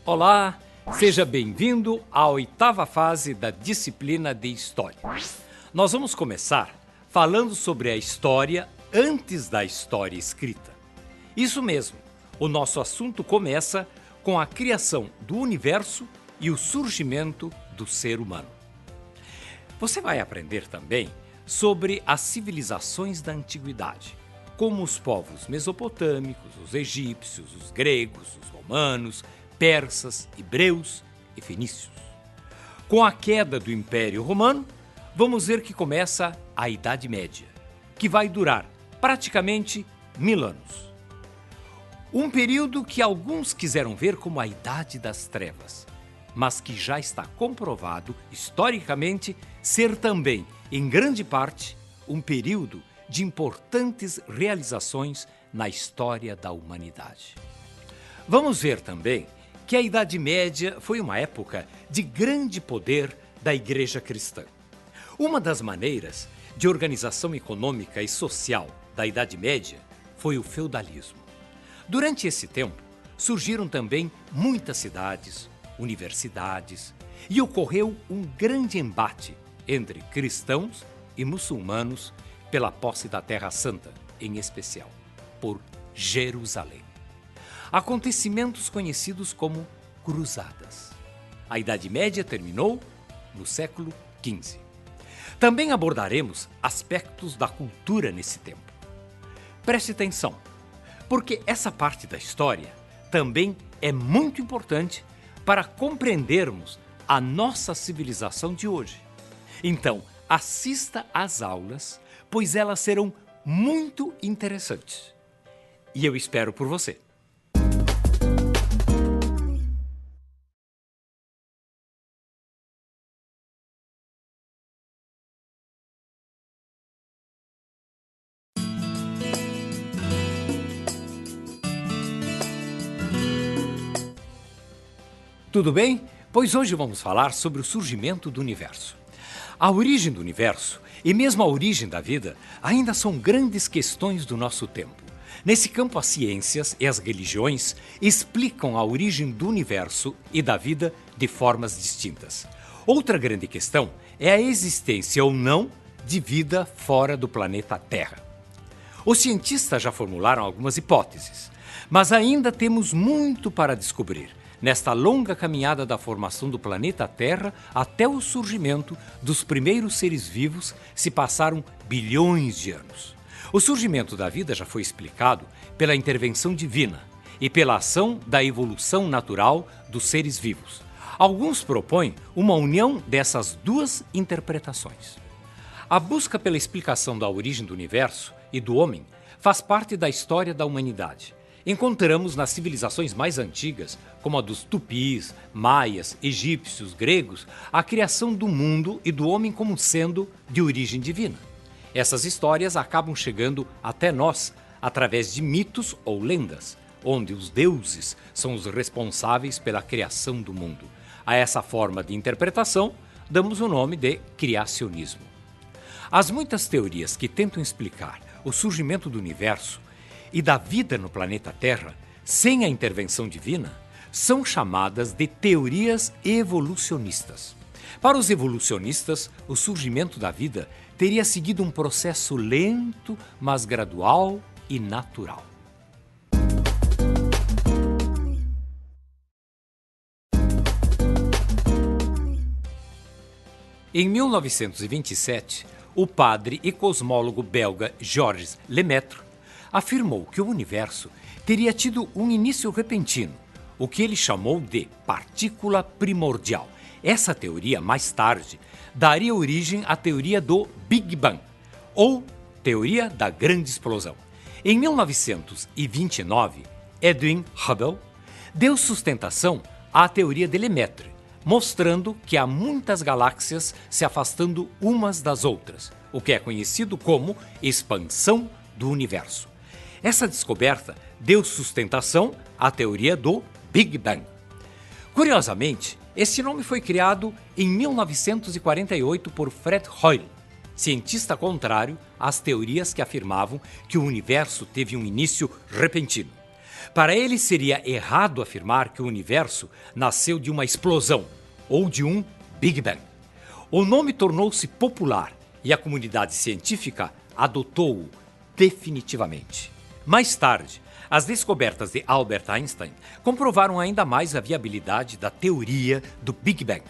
Olá, seja bem-vindo à 8ª fase da disciplina de História. Nós vamos começar falando sobre a história antes da história escrita. Isso mesmo, o nosso assunto começa com a criação do universo e o surgimento do ser humano. Você vai aprender também sobre as civilizações da antiguidade, como os povos mesopotâmicos, os egípcios, os gregos, os romanos, persas, hebreus e fenícios. Com a queda do Império Romano, vamos ver que começa a Idade Média, que vai durar praticamente 1000 anos. Um período que alguns quiseram ver como a Idade das Trevas, mas que já está comprovado, historicamente, ser também, em grande parte, um período de importantes realizações na história da humanidade. Vamos ver também que a Idade Média foi uma época de grande poder da Igreja cristã. Uma das maneiras de organização econômica e social da Idade Média foi o feudalismo. Durante esse tempo, surgiram também muitas cidades, universidades, e ocorreu um grande embate entre cristãos e muçulmanos pela posse da Terra Santa, em especial, por Jerusalém. Acontecimentos conhecidos como Cruzadas. A Idade Média terminou no século XV. Também abordaremos aspectos da cultura nesse tempo. Preste atenção, porque essa parte da história também é muito importante para compreendermos a nossa civilização de hoje. Então, assista às aulas, pois elas serão muito interessantes. E eu espero por você. Tudo bem? Pois hoje vamos falar sobre o surgimento do universo. A origem do universo e mesmo a origem da vida ainda são grandes questões do nosso tempo. Nesse campo, as ciências e as religiões explicam a origem do universo e da vida de formas distintas. Outra grande questão é a existência ou não de vida fora do planeta Terra. Os cientistas já formularam algumas hipóteses, mas ainda temos muito para descobrir nesta longa caminhada da formação do planeta Terra até o surgimento dos primeiros seres vivos se passaram bilhões de anos. O surgimento da vida já foi explicado pela intervenção divina e pela ação da evolução natural dos seres vivos. Alguns propõem uma união dessas duas interpretações. A busca pela explicação da origem do universo e do homem faz parte da história da humanidade. Encontramos nas civilizações mais antigas, como a dos tupis, maias, egípcios, gregos, a criação do mundo e do homem como sendo de origem divina. Essas histórias acabam chegando até nós através de mitos ou lendas, onde os deuses são os responsáveis pela criação do mundo. A essa forma de interpretação damos o nome de criacionismo. As muitas teorias que tentam explicar o surgimento do universo e da vida no planeta Terra, sem a intervenção divina, são chamadas de teorias evolucionistas. Para os evolucionistas, o surgimento da vida teria seguido um processo lento, mas gradual e natural. Em 1927, o padre e cosmólogo belga Georges Lemaitre afirmou que o universo teria tido um início repentino, o que ele chamou de partícula primordial. Essa teoria, mais tarde, daria origem à teoria do Big Bang, ou teoria da grande explosão. Em 1929, Edwin Hubble deu sustentação à teoria de Lemaitre, mostrando que há muitas galáxias se afastando umas das outras, o que é conhecido como expansão do universo. Essa descoberta deu sustentação à teoria do Big Bang. Curiosamente, esse nome foi criado em 1948 por Fred Hoyle, cientista contrário às teorias que afirmavam que o universo teve um início repentino. Para ele, seria errado afirmar que o universo nasceu de uma explosão ou de um Big Bang. O nome tornou-se popular e a comunidade científica adotou-o definitivamente. Mais tarde, as descobertas de Albert Einstein comprovaram ainda mais a viabilidade da teoria do Big Bang.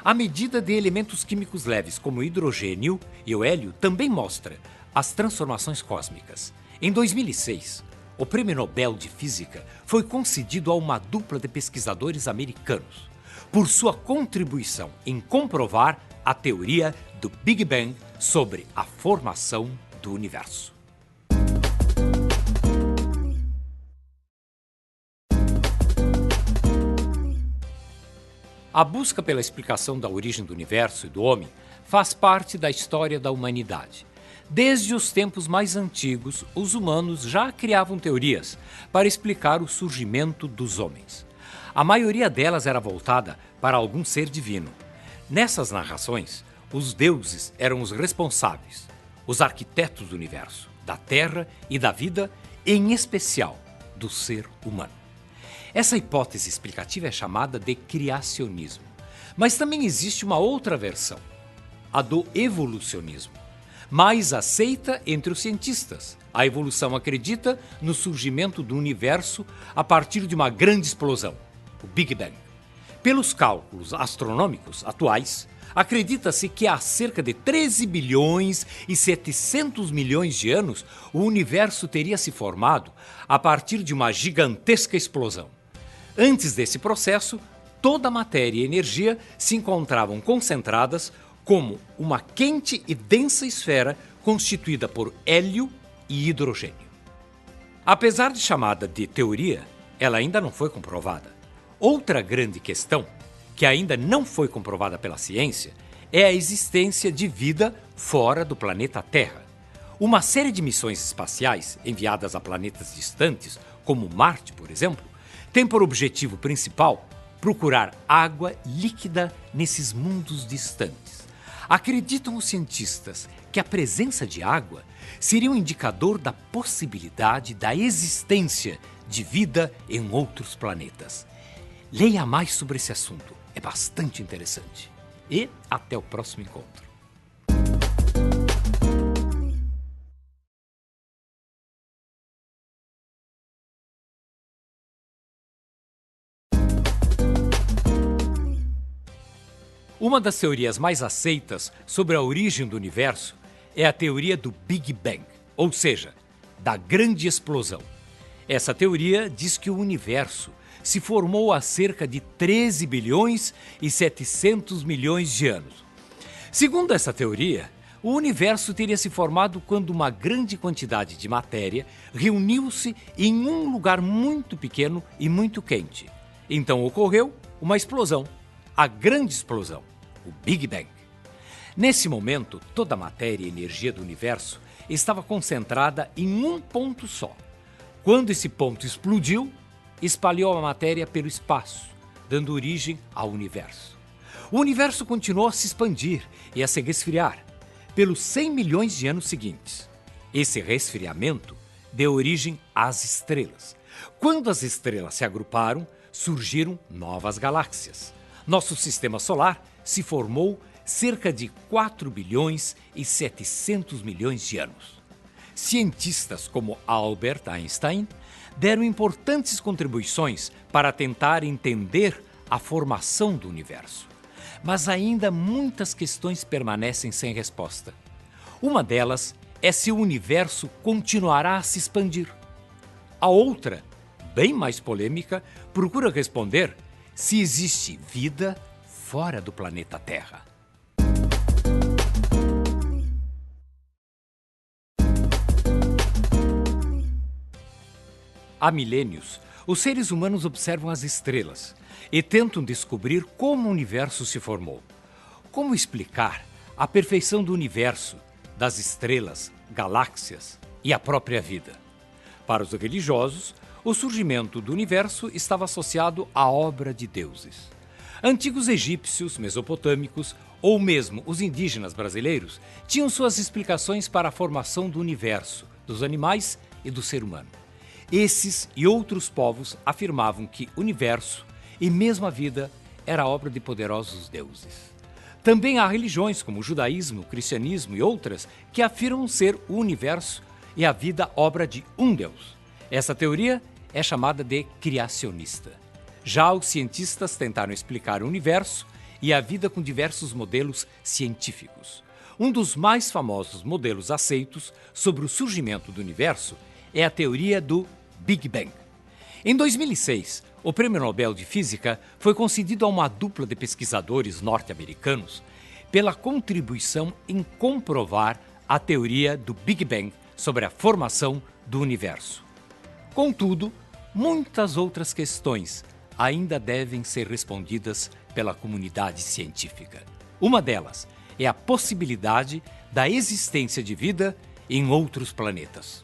A medida de elementos químicos leves como o hidrogênio e o hélio também mostra as transformações cósmicas. Em 2006, o Prêmio Nobel de Física foi concedido a uma dupla de pesquisadores americanos por sua contribuição em comprovar a teoria do Big Bang sobre a formação do universo. A busca pela explicação da origem do universo e do homem faz parte da história da humanidade. Desde os tempos mais antigos, os humanos já criavam teorias para explicar o surgimento dos homens. A maioria delas era voltada para algum ser divino. Nessas narrações, os deuses eram os responsáveis, os arquitetos do universo, da Terra e da vida, em especial do ser humano. Essa hipótese explicativa é chamada de criacionismo. Mas também existe uma outra versão, a do evolucionismo, mais aceita entre os cientistas. A evolução acredita no surgimento do universo a partir de uma grande explosão, o Big Bang. Pelos cálculos astronômicos atuais, acredita-se que há cerca de 13 bilhões e 700 milhões de anos o universo teria se formado a partir de uma gigantesca explosão. Antes desse processo, toda a matéria e energia se encontravam concentradas como uma quente e densa esfera constituída por hélio e hidrogênio. Apesar de chamada de teoria, ela ainda não foi comprovada. Outra grande questão, que ainda não foi comprovada pela ciência, é a existência de vida fora do planeta Terra. Uma série de missões espaciais enviadas a planetas distantes, como Marte, por exemplo, tem por objetivo principal procurar água líquida nesses mundos distantes. Acreditam os cientistas que a presença de água seria um indicador da possibilidade da existência de vida em outros planetas. Leia mais sobre esse assunto, é bastante interessante. E até o próximo encontro. Uma das teorias mais aceitas sobre a origem do universo é a teoria do Big Bang, ou seja, da grande explosão. Essa teoria diz que o universo se formou há cerca de 13 bilhões e 700 milhões de anos. Segundo essa teoria, o universo teria se formado quando uma grande quantidade de matéria reuniu-se em um lugar muito pequeno e muito quente. Então ocorreu uma explosão, a grande explosão, o Big Bang. Nesse momento, toda a matéria e energia do universo estava concentrada em um ponto só. Quando esse ponto explodiu, espalhou a matéria pelo espaço, dando origem ao universo. O universo continuou a se expandir e a se resfriar pelos 100 milhões de anos seguintes. Esse resfriamento deu origem às estrelas. Quando as estrelas se agruparam, surgiram novas galáxias. Nosso sistema solar se formou cerca de 4 bilhões e 700 milhões de anos. Cientistas como Albert Einstein deram importantes contribuições para tentar entender a formação do universo. Mas ainda muitas questões permanecem sem resposta. Uma delas é se o universo continuará a se expandir. A outra, bem mais polêmica, procura responder se existe vida fora do planeta Terra. Há milênios, os seres humanos observam as estrelas e tentam descobrir como o universo se formou. Como explicar a perfeição do universo, das estrelas, galáxias e a própria vida? Para os religiosos, o surgimento do universo estava associado à obra de deuses. Antigos egípcios, mesopotâmicos ou mesmo os indígenas brasileiros tinham suas explicações para a formação do universo, dos animais e do ser humano. Esses e outros povos afirmavam que o universo e mesmo a vida era obra de poderosos deuses. Também há religiões como o judaísmo, o cristianismo e outras que afirmam ser o universo e a vida obra de um Deus. Essa teoria é chamada de criacionista. Já os cientistas tentaram explicar o universo e a vida com diversos modelos científicos. Um dos mais famosos modelos aceitos sobre o surgimento do universo é a teoria do Big Bang. Em 2006, o Prêmio Nobel de Física foi concedido a uma dupla de pesquisadores norte-americanos pela contribuição em comprovar a teoria do Big Bang sobre a formação do universo. Contudo, muitas outras questões ainda devem ser respondidas pela comunidade científica. Uma delas é a possibilidade da existência de vida em outros planetas.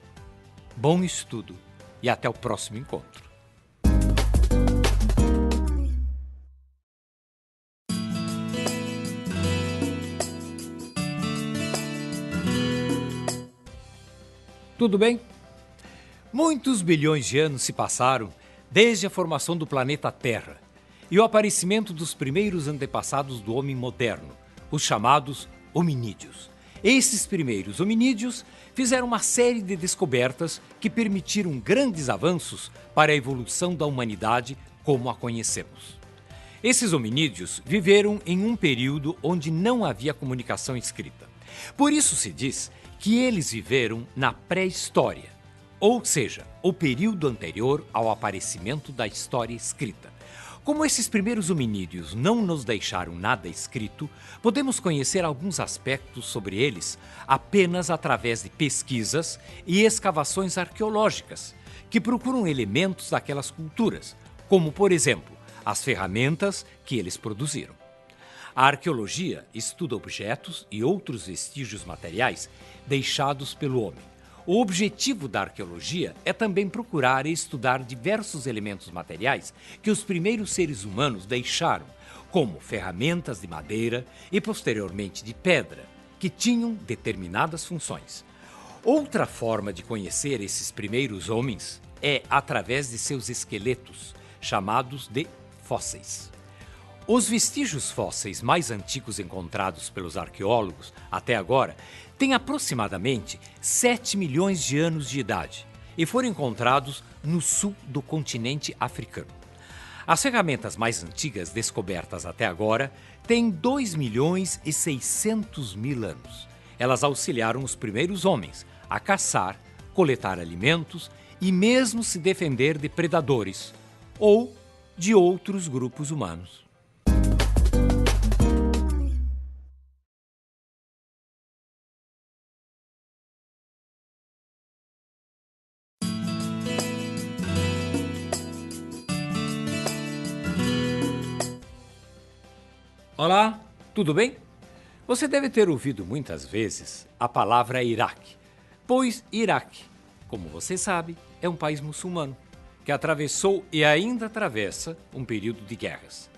Bom estudo e até o próximo encontro. Tudo bem? Muitos bilhões de anos se passaram desde a formação do planeta Terra e o aparecimento dos primeiros antepassados do homem moderno, os chamados hominídeos. Esses primeiros hominídeos fizeram uma série de descobertas que permitiram grandes avanços para a evolução da humanidade como a conhecemos. Esses hominídeos viveram em um período onde não havia comunicação escrita. Por isso se diz que eles viveram na pré-história, ou seja, o período anterior ao aparecimento da história escrita. Como esses primeiros hominídeos não nos deixaram nada escrito, podemos conhecer alguns aspectos sobre eles apenas através de pesquisas e escavações arqueológicas, que procuram elementos daquelas culturas, como, por exemplo, as ferramentas que eles produziram. A arqueologia estuda objetos e outros vestígios materiais deixados pelo homem. O objetivo da arqueologia é também procurar e estudar diversos elementos materiais que os primeiros seres humanos deixaram, como ferramentas de madeira e posteriormente de pedra, que tinham determinadas funções. Outra forma de conhecer esses primeiros homens é através de seus esqueletos, chamados de fósseis. Os vestígios fósseis mais antigos encontrados pelos arqueólogos até agora têm aproximadamente 7 milhões de anos de idade e foram encontrados no sul do continente africano. As ferramentas mais antigas descobertas até agora têm 2 milhões e 600 mil anos. Elas auxiliaram os primeiros homens a caçar, coletar alimentos e mesmo se defender de predadores ou de outros grupos humanos. Olá, tudo bem? Você deve ter ouvido muitas vezes a palavra Iraque, pois Iraque, como você sabe, é um país muçulmano que atravessou e ainda atravessa um período de guerras.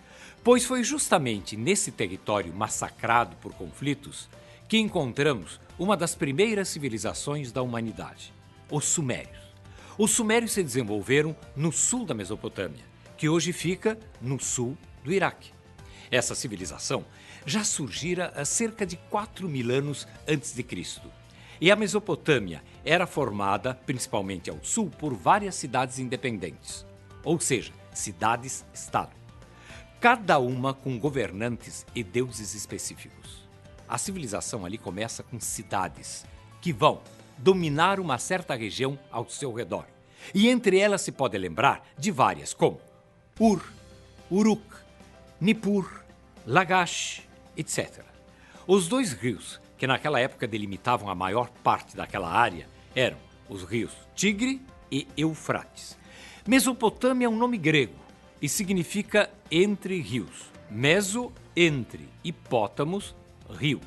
Pois foi justamente nesse território massacrado por conflitos que encontramos uma das primeiras civilizações da humanidade, os Sumérios. Os Sumérios se desenvolveram no sul da Mesopotâmia, que hoje fica no sul do Iraque. Essa civilização já surgira há cerca de 4.000 anos antes de Cristo. E a Mesopotâmia era formada, principalmente ao sul, por várias cidades independentes, ou seja, cidades-estado, cada uma com governantes e deuses específicos. A civilização ali começa com cidades que vão dominar uma certa região ao seu redor. E entre elas se pode lembrar de várias, como Ur, Uruk, Nippur, Lagash, etc. Os dois rios que naquela época delimitavam a maior parte daquela área eram os rios Tigre e Eufrates. Mesopotâmia é um nome grego e significa entre rios. Meso, entre, hipótamos, rio.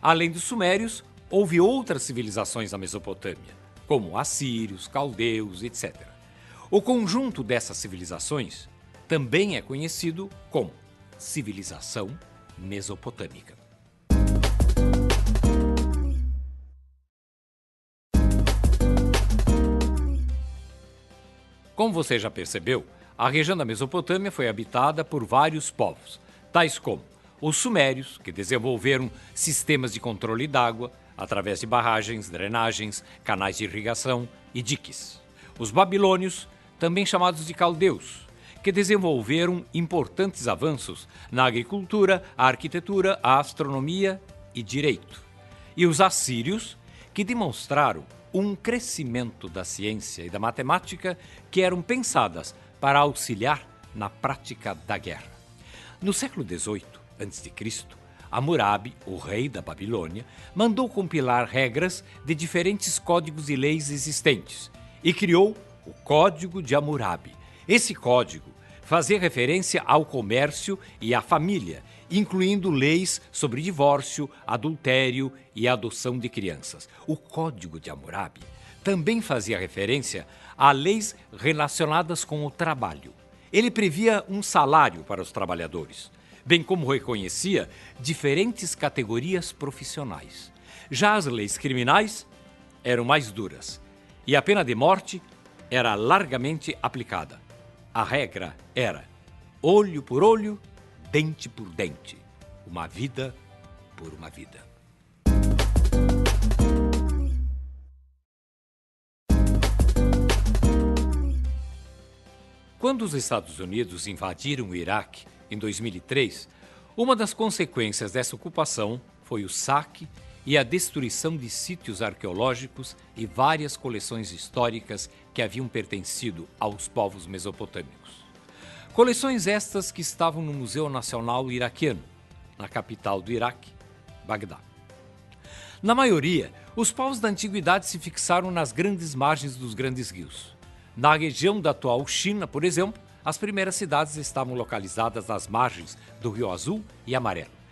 Além dos sumérios, houve outras civilizações na Mesopotâmia, como assírios, caldeus, etc. O conjunto dessas civilizações também é conhecido como civilização mesopotâmica. Como você já percebeu, a região da Mesopotâmia foi habitada por vários povos, tais como os sumérios, que desenvolveram sistemas de controle d'água através de barragens, drenagens, canais de irrigação e diques. Os babilônios, também chamados de caldeus, que desenvolveram importantes avanços na agricultura, a arquitetura, a astronomia e direito. E os assírios, que demonstraram um crescimento da ciência e da matemática que eram pensadas para auxiliar na prática da guerra. No século XVIII a.C., Hammurabi, o rei da Babilônia, mandou compilar regras de diferentes códigos e leis existentes e criou o Código de Hammurabi. Esse código fazia referência ao comércio e à família, incluindo leis sobre divórcio, adultério e adoção de crianças. O Código de Hammurabi também fazia referência a leis relacionadas com o trabalho. Ele previa um salário para os trabalhadores, bem como reconhecia diferentes categorias profissionais. Já as leis criminais eram mais duras e a pena de morte era largamente aplicada. A regra era olho por olho, dente por dente, uma vida por uma vida. Quando os Estados Unidos invadiram o Iraque em 2003, uma das consequências dessa ocupação foi o saque e a destruição de sítios arqueológicos e várias coleções históricas que haviam pertencido aos povos mesopotâmicos. Coleções estas que estavam no Museu Nacional Iraquiano, na capital do Iraque, Bagdá. Na maioria, os povos da antiguidade se fixaram nas grandes margens dos grandes rios. Na região da atual China, por exemplo, as primeiras cidades estavam localizadas nas margens do Rio Azul e Amarelo.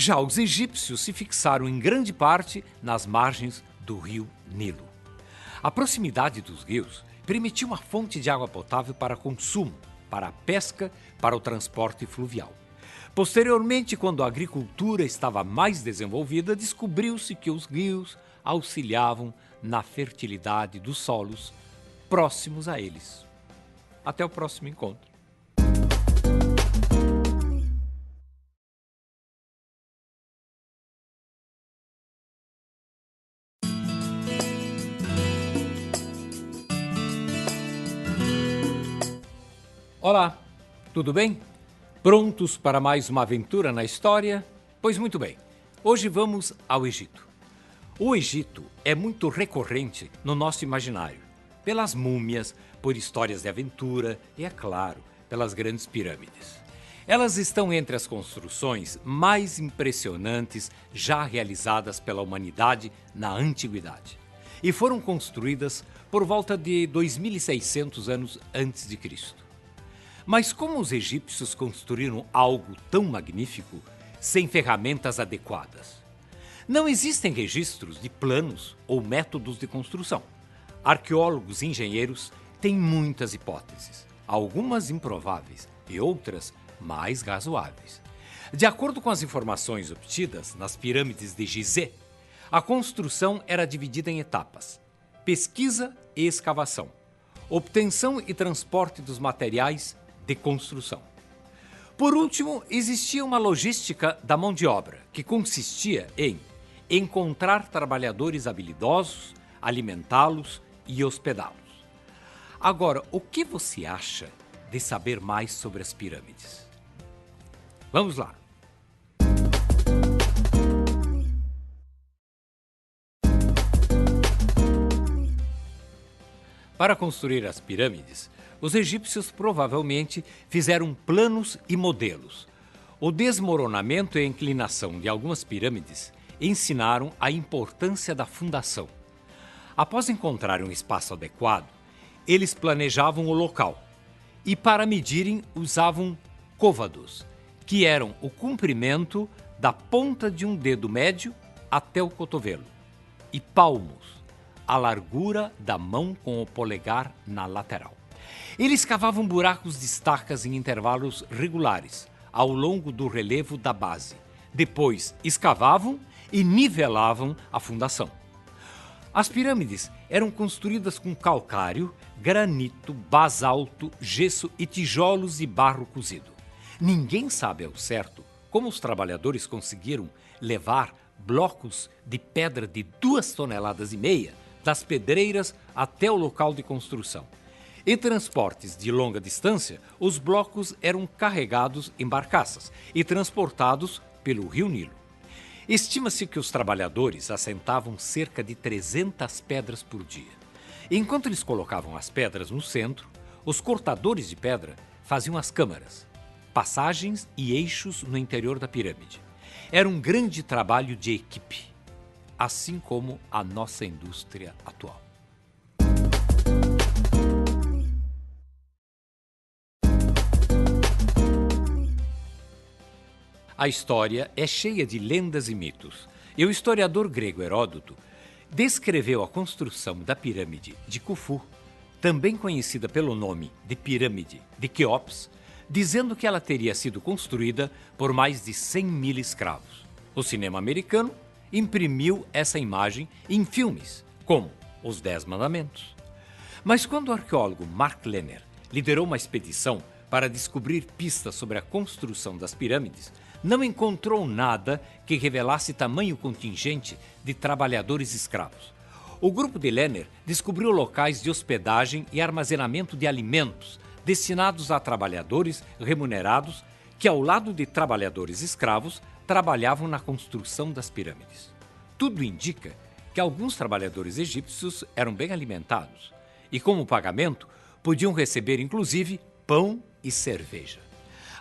Já os egípcios se fixaram em grande parte nas margens do rio Nilo. A proximidade dos rios permitia uma fonte de água potável para consumo, para a pesca, para o transporte fluvial. Posteriormente, quando a agricultura estava mais desenvolvida, descobriu-se que os rios auxiliavam na fertilidade dos solos próximos a eles. Até o próximo encontro. Olá, tudo bem? Prontos para mais uma aventura na história? Pois muito bem, hoje vamos ao Egito. O Egito é muito recorrente no nosso imaginário, pelas múmias, por histórias de aventura e, é claro, pelas grandes pirâmides. Elas estão entre as construções mais impressionantes já realizadas pela humanidade na antiguidade e foram construídas por volta de 2.600 anos antes de Cristo. Mas como os egípcios construíram algo tão magnífico sem ferramentas adequadas? Não existem registros de planos ou métodos de construção. Arqueólogos e engenheiros têm muitas hipóteses, algumas improváveis e outras mais razoáveis. De acordo com as informações obtidas nas pirâmides de Gizé, a construção era dividida em etapas: pesquisa e escavação, obtenção e transporte dos materiais de construção. Por último, existia uma logística da mão de obra, que consistia em encontrar trabalhadores habilidosos, alimentá-los e hospedá-los. Agora, o que você acha de saber mais sobre as pirâmides? Vamos lá! Para construir as pirâmides, os egípcios provavelmente fizeram planos e modelos. O desmoronamento e a inclinação de algumas pirâmides ensinaram a importância da fundação. Após encontrar um espaço adequado, eles planejavam o local e, para medirem, usavam côvados, que eram o comprimento da ponta de um dedo médio até o cotovelo, e palmos, a largura da mão com o polegar na lateral. Eles cavavam buracos de estacas em intervalos regulares, ao longo do relevo da base. Depois, escavavam e nivelavam a fundação. As pirâmides eram construídas com calcário, granito, basalto, gesso e tijolos de barro cozido. Ninguém sabe ao certo como os trabalhadores conseguiram levar blocos de pedra de 2,5 toneladas das pedreiras até o local de construção. Em transportes de longa distância, os blocos eram carregados em barcaças e transportados pelo rio Nilo. Estima-se que os trabalhadores assentavam cerca de 300 pedras por dia. Enquanto eles colocavam as pedras no centro, os cortadores de pedra faziam as câmaras, passagens e eixos no interior da pirâmide. Era um grande trabalho de equipe, assim como a nossa indústria atual. A história é cheia de lendas e mitos, e o historiador grego Heródoto descreveu a construção da pirâmide de Khufu, também conhecida pelo nome de Pirâmide de Quéops, dizendo que ela teria sido construída por mais de 100.000 escravos. O cinema americano imprimiu essa imagem em filmes, como Os 10 Mandamentos. Mas quando o arqueólogo Mark Lehner liderou uma expedição para descobrir pistas sobre a construção das pirâmides, não encontrou nada que revelasse tamanho contingente de trabalhadores escravos. O grupo de Lehner descobriu locais de hospedagem e armazenamento de alimentos destinados a trabalhadores remunerados que, ao lado de trabalhadores escravos, trabalhavam na construção das pirâmides. Tudo indica que alguns trabalhadores egípcios eram bem alimentados e, como pagamento, podiam receber inclusive pão e cerveja.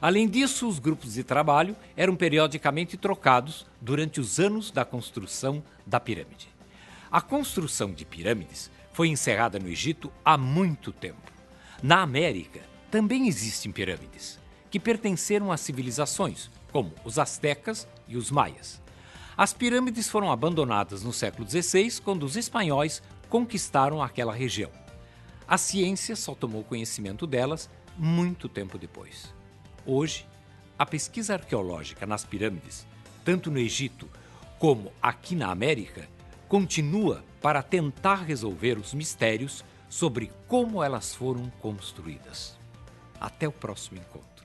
Além disso, os grupos de trabalho eram periodicamente trocados durante os anos da construção da pirâmide. A construção de pirâmides foi encerrada no Egito há muito tempo. Na América também existem pirâmides, que pertenceram a civilizações, como os astecas e os maias. As pirâmides foram abandonadas no século XVI, quando os espanhóis conquistaram aquela região. A ciência só tomou conhecimento delas muito tempo depois. Hoje, a pesquisa arqueológica nas pirâmides, tanto no Egito como aqui na América, continua para tentar resolver os mistérios sobre como elas foram construídas. Até o próximo encontro.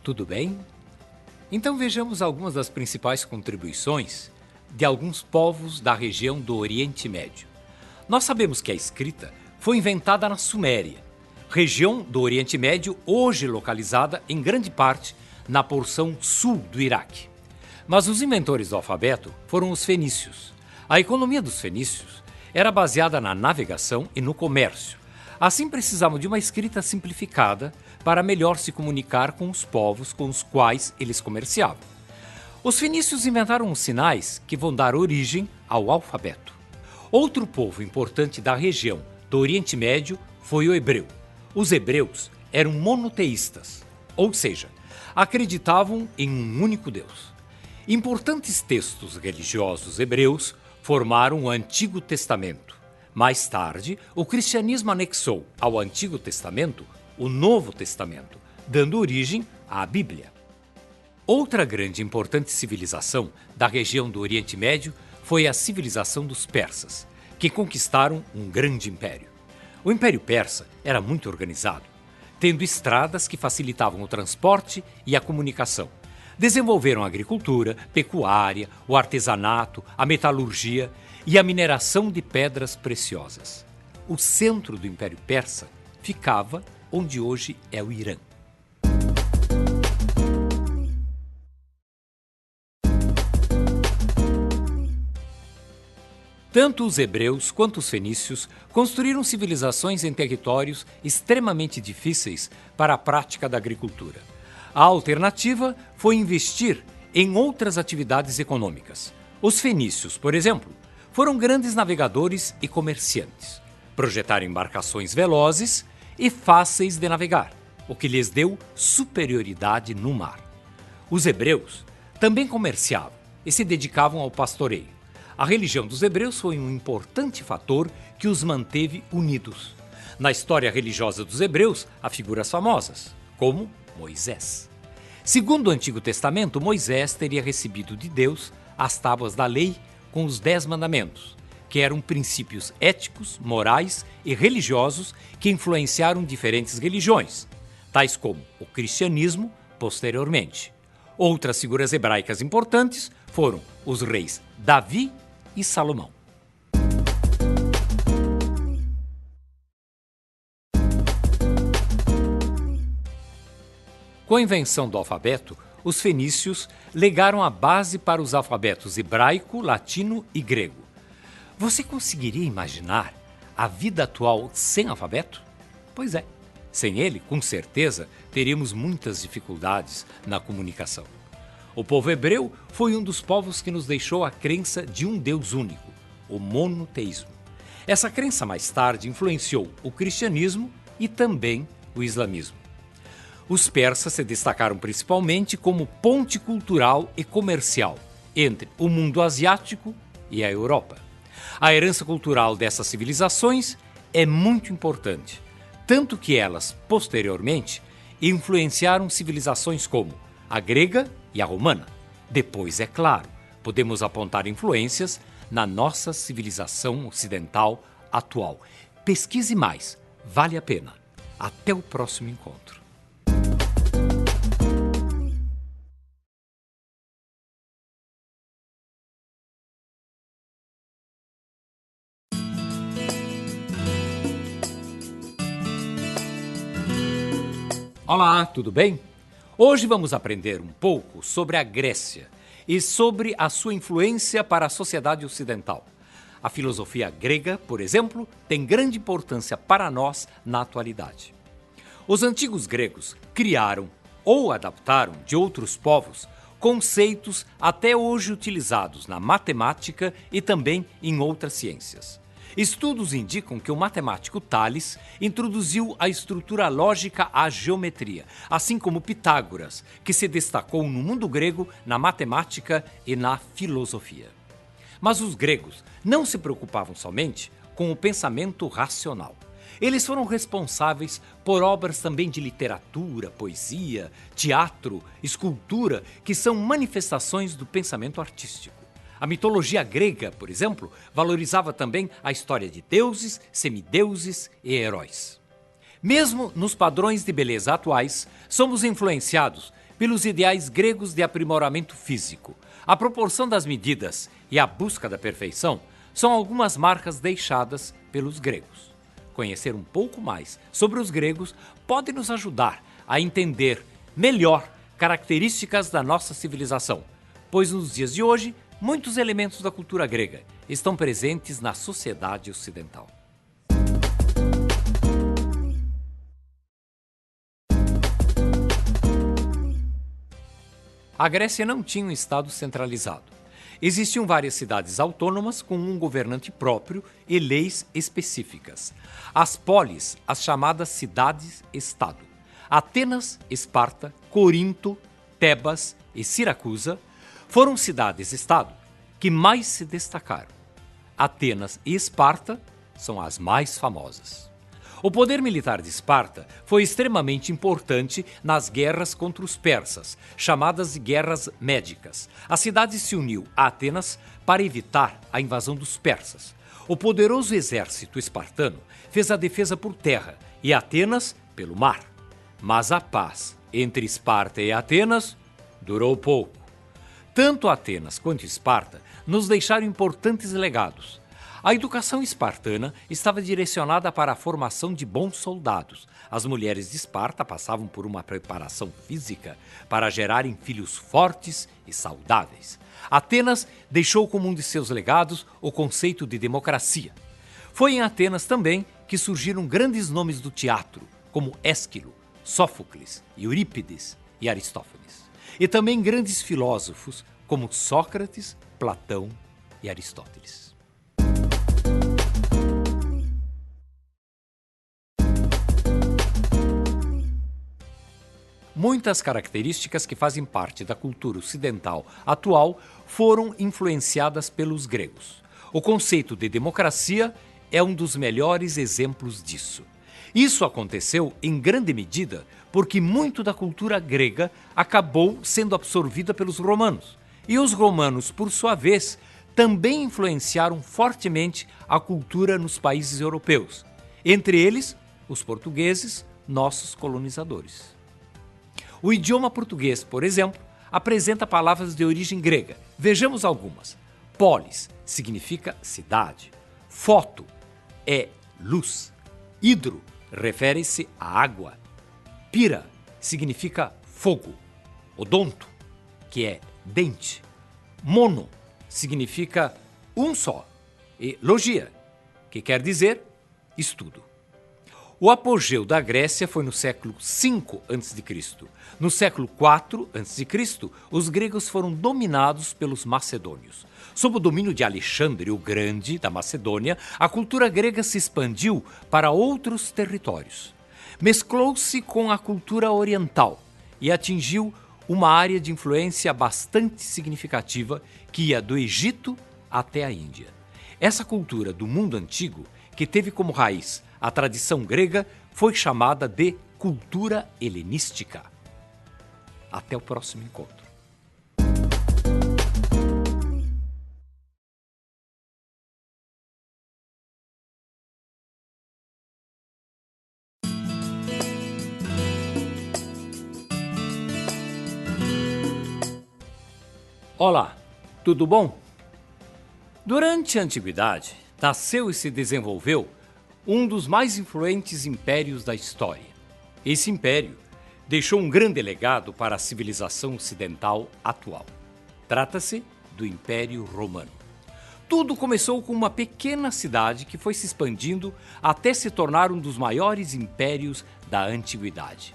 Tudo bem? Então vejamos algumas das principais contribuições de alguns povos da região do Oriente Médio. Nós sabemos que a escrita foi inventada na Suméria, região do Oriente Médio hoje localizada em grande parte na porção sul do Iraque. Mas os inventores do alfabeto foram os fenícios. A economia dos fenícios era baseada na navegação e no comércio. Assim precisavam de uma escrita simplificada para melhor se comunicar com os povos com os quais eles comerciavam. Os fenícios inventaram os sinais que vão dar origem ao alfabeto. Outro povo importante da região do Oriente Médio foi o hebreu. Os hebreus eram monoteístas, ou seja, acreditavam em um único Deus. Importantes textos religiosos hebreus formaram o Antigo Testamento. Mais tarde, o cristianismo anexou ao Antigo Testamento o Novo Testamento, dando origem à Bíblia. Outra grande e importante civilização da região do Oriente Médio foi a civilização dos persas, que conquistaram um grande império. O Império Persa era muito organizado, tendo estradas que facilitavam o transporte e a comunicação. Desenvolveram a agricultura, pecuária, o artesanato, a metalurgia e a mineração de pedras preciosas. O centro do Império Persa ficava onde hoje é o Irã. Tanto os hebreus quanto os fenícios construíram civilizações em territórios extremamente difíceis para a prática da agricultura. A alternativa foi investir em outras atividades econômicas. Os fenícios, por exemplo, foram grandes navegadores e comerciantes. Projetaram embarcações velozes e fáceis de navegar, o que lhes deu superioridade no mar. Os hebreus também comerciavam e se dedicavam ao pastoreio. A religião dos hebreus foi um importante fator que os manteve unidos. Na história religiosa dos hebreus, há figuras famosas, como Moisés. Segundo o Antigo Testamento, Moisés teria recebido de Deus as tábuas da lei com os 10 mandamentos, que eram princípios éticos, morais e religiosos que influenciaram diferentes religiões, tais como o cristianismo posteriormente. Outras figuras hebraicas importantes foram os reis Davi e Salomão. Com a invenção do alfabeto, os fenícios legaram a base para os alfabetos hebraico, latino e grego. Você conseguiria imaginar a vida atual sem alfabeto? Pois é, sem ele, com certeza, teríamos muitas dificuldades na comunicação. O povo hebreu foi um dos povos que nos deixou a crença de um Deus único, o monoteísmo. Essa crença mais tarde influenciou o cristianismo e também o islamismo. Os persas se destacaram principalmente como ponte cultural e comercial entre o mundo asiático e a Europa. A herança cultural dessas civilizações é muito importante, tanto que elas, posteriormente, influenciaram civilizações como a grega e a romana. Depois, é claro, podemos apontar influências na nossa civilização ocidental atual. Pesquise mais, vale a pena. Até o próximo encontro. Olá, tudo bem? Hoje vamos aprender um pouco sobre a Grécia e sobre a sua influência para a sociedade ocidental. A filosofia grega, por exemplo, tem grande importância para nós na atualidade. Os antigos gregos criaram ou adaptaram de outros povos conceitos até hoje utilizados na matemática e também em outras ciências. Estudos indicam que o matemático Tales introduziu a estrutura lógica à geometria, assim como Pitágoras, que se destacou no mundo grego, na matemática e na filosofia. Mas os gregos não se preocupavam somente com o pensamento racional. Eles foram responsáveis por obras também de literatura, poesia, teatro, escultura, que são manifestações do pensamento artístico. A mitologia grega, por exemplo, valorizava também a história de deuses, semideuses e heróis. Mesmo nos padrões de beleza atuais, somos influenciados pelos ideais gregos de aprimoramento físico. A proporção das medidas e a busca da perfeição são algumas marcas deixadas pelos gregos. Conhecer um pouco mais sobre os gregos pode nos ajudar a entender melhor características da nossa civilização, pois nos dias de hoje, muitos elementos da cultura grega estão presentes na sociedade ocidental. A Grécia não tinha um estado centralizado. Existiam várias cidades autônomas com um governante próprio e leis específicas. As polis, as chamadas cidades-estado. Atenas, Esparta, Corinto, Tebas e Siracusa foram cidades-estado que mais se destacaram. Atenas e Esparta são as mais famosas. O poder militar de Esparta foi extremamente importante nas guerras contra os persas, chamadas de guerras médicas. A cidade se uniu a Atenas para evitar a invasão dos persas. O poderoso exército espartano fez a defesa por terra e Atenas pelo mar. Mas a paz entre Esparta e Atenas durou pouco. Tanto Atenas quanto Esparta nos deixaram importantes legados. A educação espartana estava direcionada para a formação de bons soldados. As mulheres de Esparta passavam por uma preparação física para gerarem filhos fortes e saudáveis. Atenas deixou como um de seus legados o conceito de democracia. Foi em Atenas também que surgiram grandes nomes do teatro, como Ésquilo, Sófocles, Eurípides e Aristófanes. E também grandes filósofos como Sócrates, Platão e Aristóteles. Muitas características que fazem parte da cultura ocidental atual foram influenciadas pelos gregos. O conceito de democracia é um dos melhores exemplos disso. Isso aconteceu em grande medida porque muito da cultura grega acabou sendo absorvida pelos romanos. E os romanos, por sua vez, também influenciaram fortemente a cultura nos países europeus, entre eles os portugueses, nossos colonizadores. O idioma português, por exemplo, apresenta palavras de origem grega. Vejamos algumas. Polis significa cidade. Foto é luz. Hidro refere-se à água. Pira significa fogo. Odonto, que é dente. Mono significa um só. E logia, que quer dizer estudo. O apogeu da Grécia foi no século V a.C. No século IV a.C., os gregos foram dominados pelos macedônios. Sob o domínio de Alexandre o Grande, da Macedônia, a cultura grega se expandiu para outros territórios. Mesclou-se com a cultura oriental e atingiu uma área de influência bastante significativa que ia do Egito até a Índia. Essa cultura do mundo antigo, que teve como raiz a tradição grega, foi chamada de cultura helenística. Até o próximo encontro. Olá, tudo bom? Durante a Antiguidade, nasceu e se desenvolveu um dos mais influentes impérios da história. Esse império deixou um grande legado para a civilização ocidental atual. Trata-se do Império Romano. Tudo começou com uma pequena cidade que foi se expandindo até se tornar um dos maiores impérios da Antiguidade.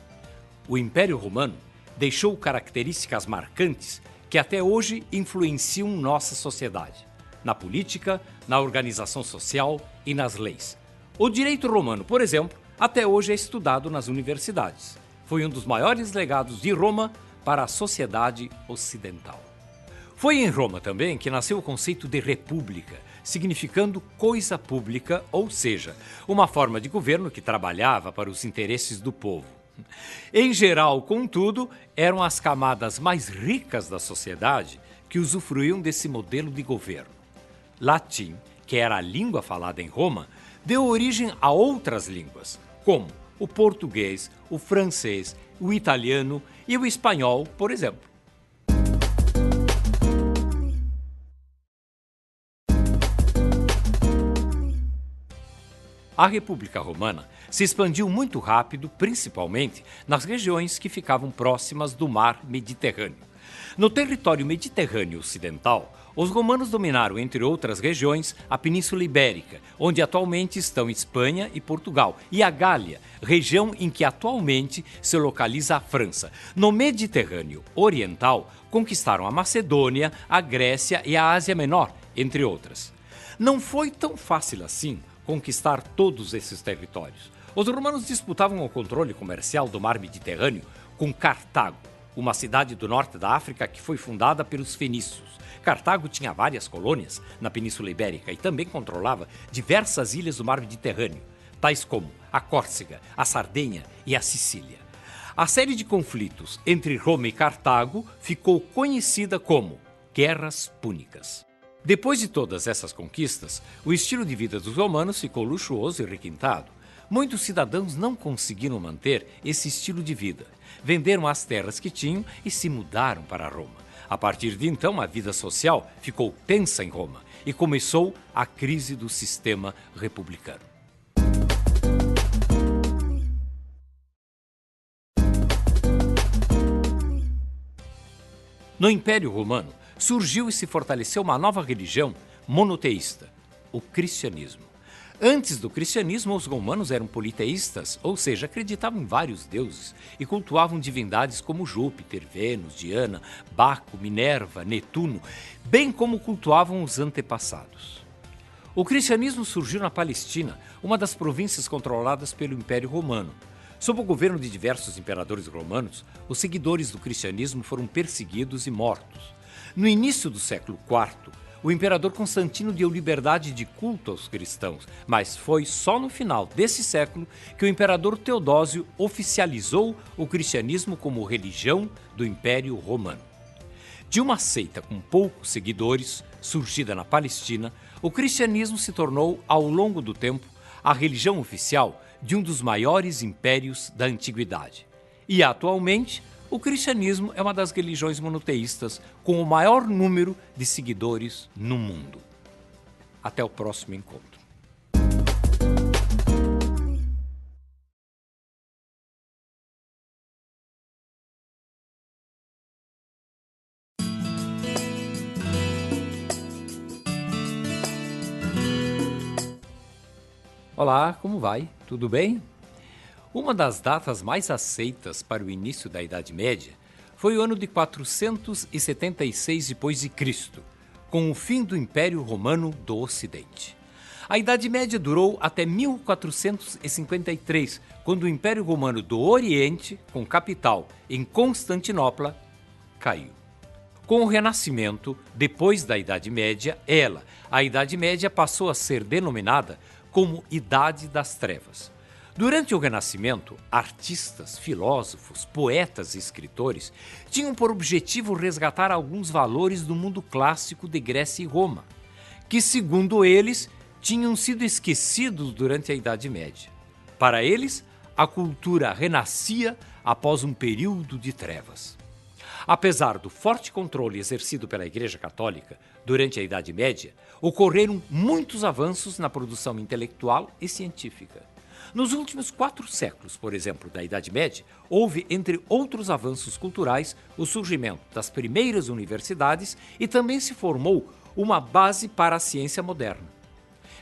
O Império Romano deixou características marcantes que até hoje influenciam nossa sociedade, na política, na organização social e nas leis. O direito romano, por exemplo, até hoje é estudado nas universidades. Foi um dos maiores legados de Roma para a sociedade ocidental. Foi em Roma também que nasceu o conceito de república, significando coisa pública, ou seja, uma forma de governo que trabalhava para os interesses do povo. Em geral, contudo, eram as camadas mais ricas da sociedade que usufruíam desse modelo de governo. Latim, que era a língua falada em Roma, deu origem a outras línguas, como o português, o francês, o italiano e o espanhol, por exemplo. A República Romana se expandiu muito rápido, principalmente nas regiões que ficavam próximas do mar Mediterrâneo. No território mediterrâneo ocidental, os romanos dominaram, entre outras regiões, a Península Ibérica, onde atualmente estão Espanha e Portugal, e a Gália, região em que atualmente se localiza a França. No Mediterrâneo Oriental, conquistaram a Macedônia, a Grécia e a Ásia Menor, entre outras. Não foi tão fácil assim conquistar todos esses territórios. Os romanos disputavam o controle comercial do mar Mediterrâneo com Cartago, uma cidade do norte da África que foi fundada pelos fenícios. Cartago tinha várias colônias na Península Ibérica e também controlava diversas ilhas do mar Mediterrâneo, tais como a Córcega, a Sardenha e a Sicília. A série de conflitos entre Roma e Cartago ficou conhecida como Guerras Púnicas. Depois de todas essas conquistas, o estilo de vida dos romanos ficou luxuoso e requintado. Muitos cidadãos não conseguiram manter esse estilo de vida. Venderam as terras que tinham e se mudaram para Roma. A partir de então, a vida social ficou tensa em Roma e começou a crise do sistema republicano. No Império Romano, surgiu e se fortaleceu uma nova religião monoteísta, o cristianismo. Antes do cristianismo, os romanos eram politeístas, ou seja, acreditavam em vários deuses e cultuavam divindades como Júpiter, Vênus, Diana, Baco, Minerva, Netuno, bem como cultuavam os antepassados. O cristianismo surgiu na Palestina, uma das províncias controladas pelo Império Romano. Sob o governo de diversos imperadores romanos, os seguidores do cristianismo foram perseguidos e mortos. No início do século IV, o imperador Constantino deu liberdade de culto aos cristãos, mas foi só no final desse século que o imperador Teodósio oficializou o cristianismo como religião do Império Romano. De uma seita com poucos seguidores, surgida na Palestina, o cristianismo se tornou, ao longo do tempo, a religião oficial de um dos maiores impérios da antiguidade. E, atualmente, o cristianismo é uma das religiões monoteístas com o maior número de seguidores no mundo. Até o próximo encontro. Olá, como vai? Tudo bem? Uma das datas mais aceitas para o início da Idade Média foi o ano de 476 d.C., com o fim do Império Romano do Ocidente. A Idade Média durou até 1453, quando o Império Romano do Oriente, com capital em Constantinopla, caiu. Com o Renascimento, depois da Idade Média, a Idade Média, passou a ser denominada como Idade das Trevas. Durante o Renascimento, artistas, filósofos, poetas e escritores tinham por objetivo resgatar alguns valores do mundo clássico de Grécia e Roma, que, segundo eles, tinham sido esquecidos durante a Idade Média. Para eles, a cultura renascia após um período de trevas. Apesar do forte controle exercido pela Igreja Católica durante a Idade Média, ocorreram muitos avanços na produção intelectual e científica. Nos últimos 4 séculos, por exemplo, da Idade Média, houve, entre outros avanços culturais, o surgimento das primeiras universidades e também se formou uma base para a ciência moderna.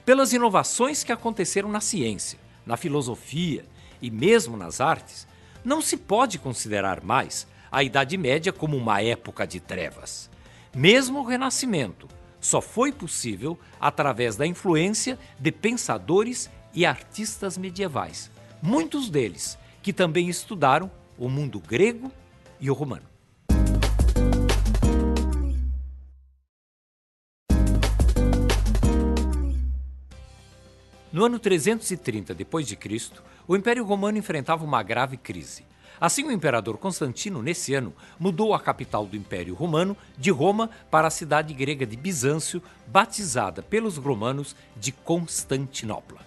Pelas inovações que aconteceram na ciência, na filosofia e mesmo nas artes, não se pode considerar mais a Idade Média como uma época de trevas. Mesmo o Renascimento só foi possível através da influência de pensadores e artistas medievais, muitos deles que também estudaram o mundo grego e o romano. No ano 330 d.C., o Império Romano enfrentava uma grave crise. Assim, o imperador Constantino, nesse ano, mudou a capital do Império Romano de Roma para a cidade grega de Bizâncio, batizada pelos romanos de Constantinopla.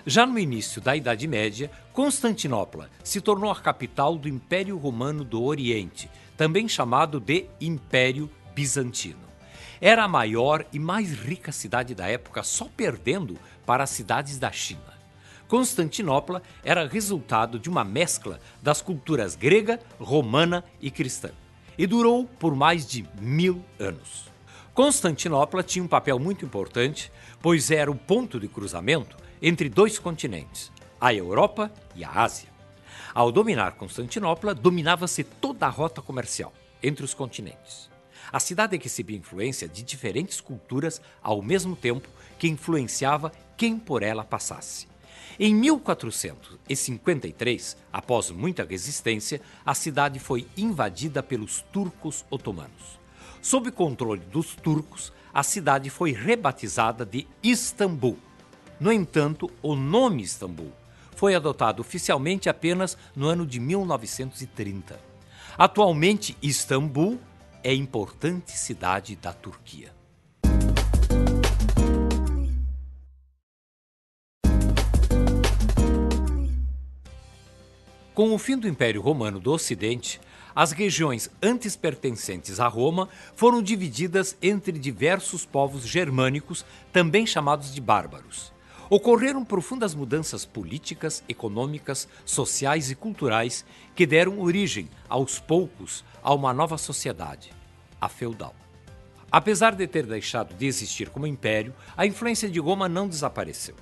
Já no início da Idade Média, Constantinopla se tornou a capital do Império Romano do Oriente, também chamado de Império Bizantino. Era a maior e mais rica cidade da época, só perdendo para as cidades da China. Constantinopla era resultado de uma mescla das culturas grega, romana e cristã, e durou por mais de 1000 anos. Constantinopla tinha um papel muito importante, pois era o ponto de cruzamento entre 2 continentes, a Europa e a Ásia. Ao dominar Constantinopla, dominava-se toda a rota comercial entre os continentes. A cidade recebia influência de diferentes culturas ao mesmo tempo que influenciava quem por ela passasse. Em 1453, após muita resistência, a cidade foi invadida pelos turcos otomanos. Sob controle dos turcos, a cidade foi rebatizada de Istambul. No entanto, o nome Istambul foi adotado oficialmente apenas no ano de 1930. Atualmente, Istambul é importante cidade da Turquia. Com o fim do Império Romano do Ocidente, as regiões antes pertencentes a Roma foram divididas entre diversos povos germânicos, também chamados de bárbaros. Ocorreram profundas mudanças políticas, econômicas, sociais e culturais que deram origem, aos poucos, a uma nova sociedade, a feudal. Apesar de ter deixado de existir como império, a influência de Roma não desapareceu.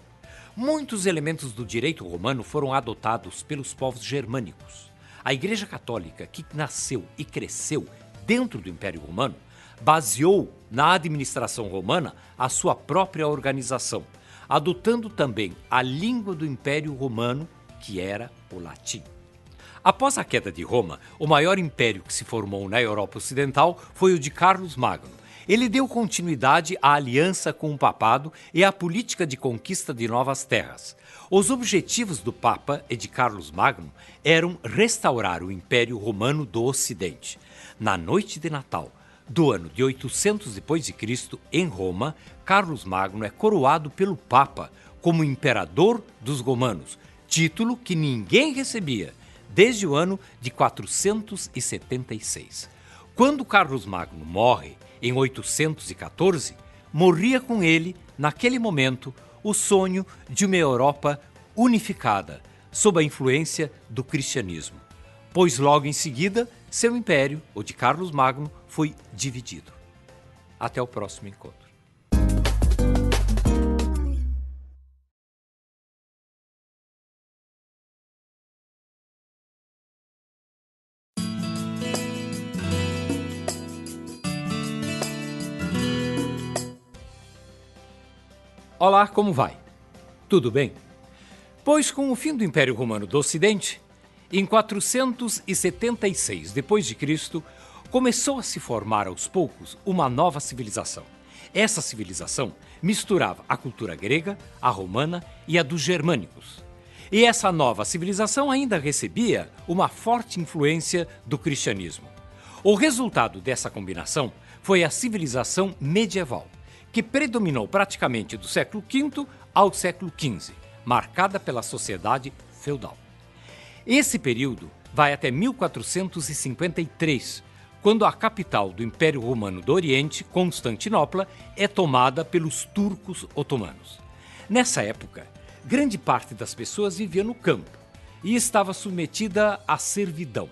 Muitos elementos do direito romano foram adotados pelos povos germânicos. A Igreja Católica, que nasceu e cresceu dentro do Império Romano, baseou na administração romana a sua própria organização, adotando também a língua do Império Romano, que era o latim. Após a queda de Roma, o maior império que se formou na Europa Ocidental foi o de Carlos Magno. Ele deu continuidade à aliança com o papado e à política de conquista de novas terras. Os objetivos do Papa e de Carlos Magno eram restaurar o Império Romano do Ocidente. Na noite de Natal do ano de 800 d.C., em Roma, Carlos Magno é coroado pelo Papa como imperador dos romanos, título que ninguém recebia desde o ano de 476. Quando Carlos Magno morre, em 814, morria com ele, naquele momento, o sonho de uma Europa unificada, sob a influência do cristianismo, pois logo em seguida, seu império, o de Carlos Magno, foi dividido. Até o próximo encontro. Olá, como vai? Tudo bem? Pois com o fim do Império Romano do Ocidente, em 476 d.C., começou a se formar aos poucos uma nova civilização. Essa civilização misturava a cultura grega, a romana e a dos germânicos. E essa nova civilização ainda recebia uma forte influência do cristianismo. O resultado dessa combinação foi a civilização medieval, que predominou praticamente do século V ao século XV, marcada pela sociedade feudal. Esse período vai até 1453, quando a capital do Império Romano do Oriente, Constantinopla, é tomada pelos turcos otomanos. Nessa época, grande parte das pessoas vivia no campo e estava submetida à servidão.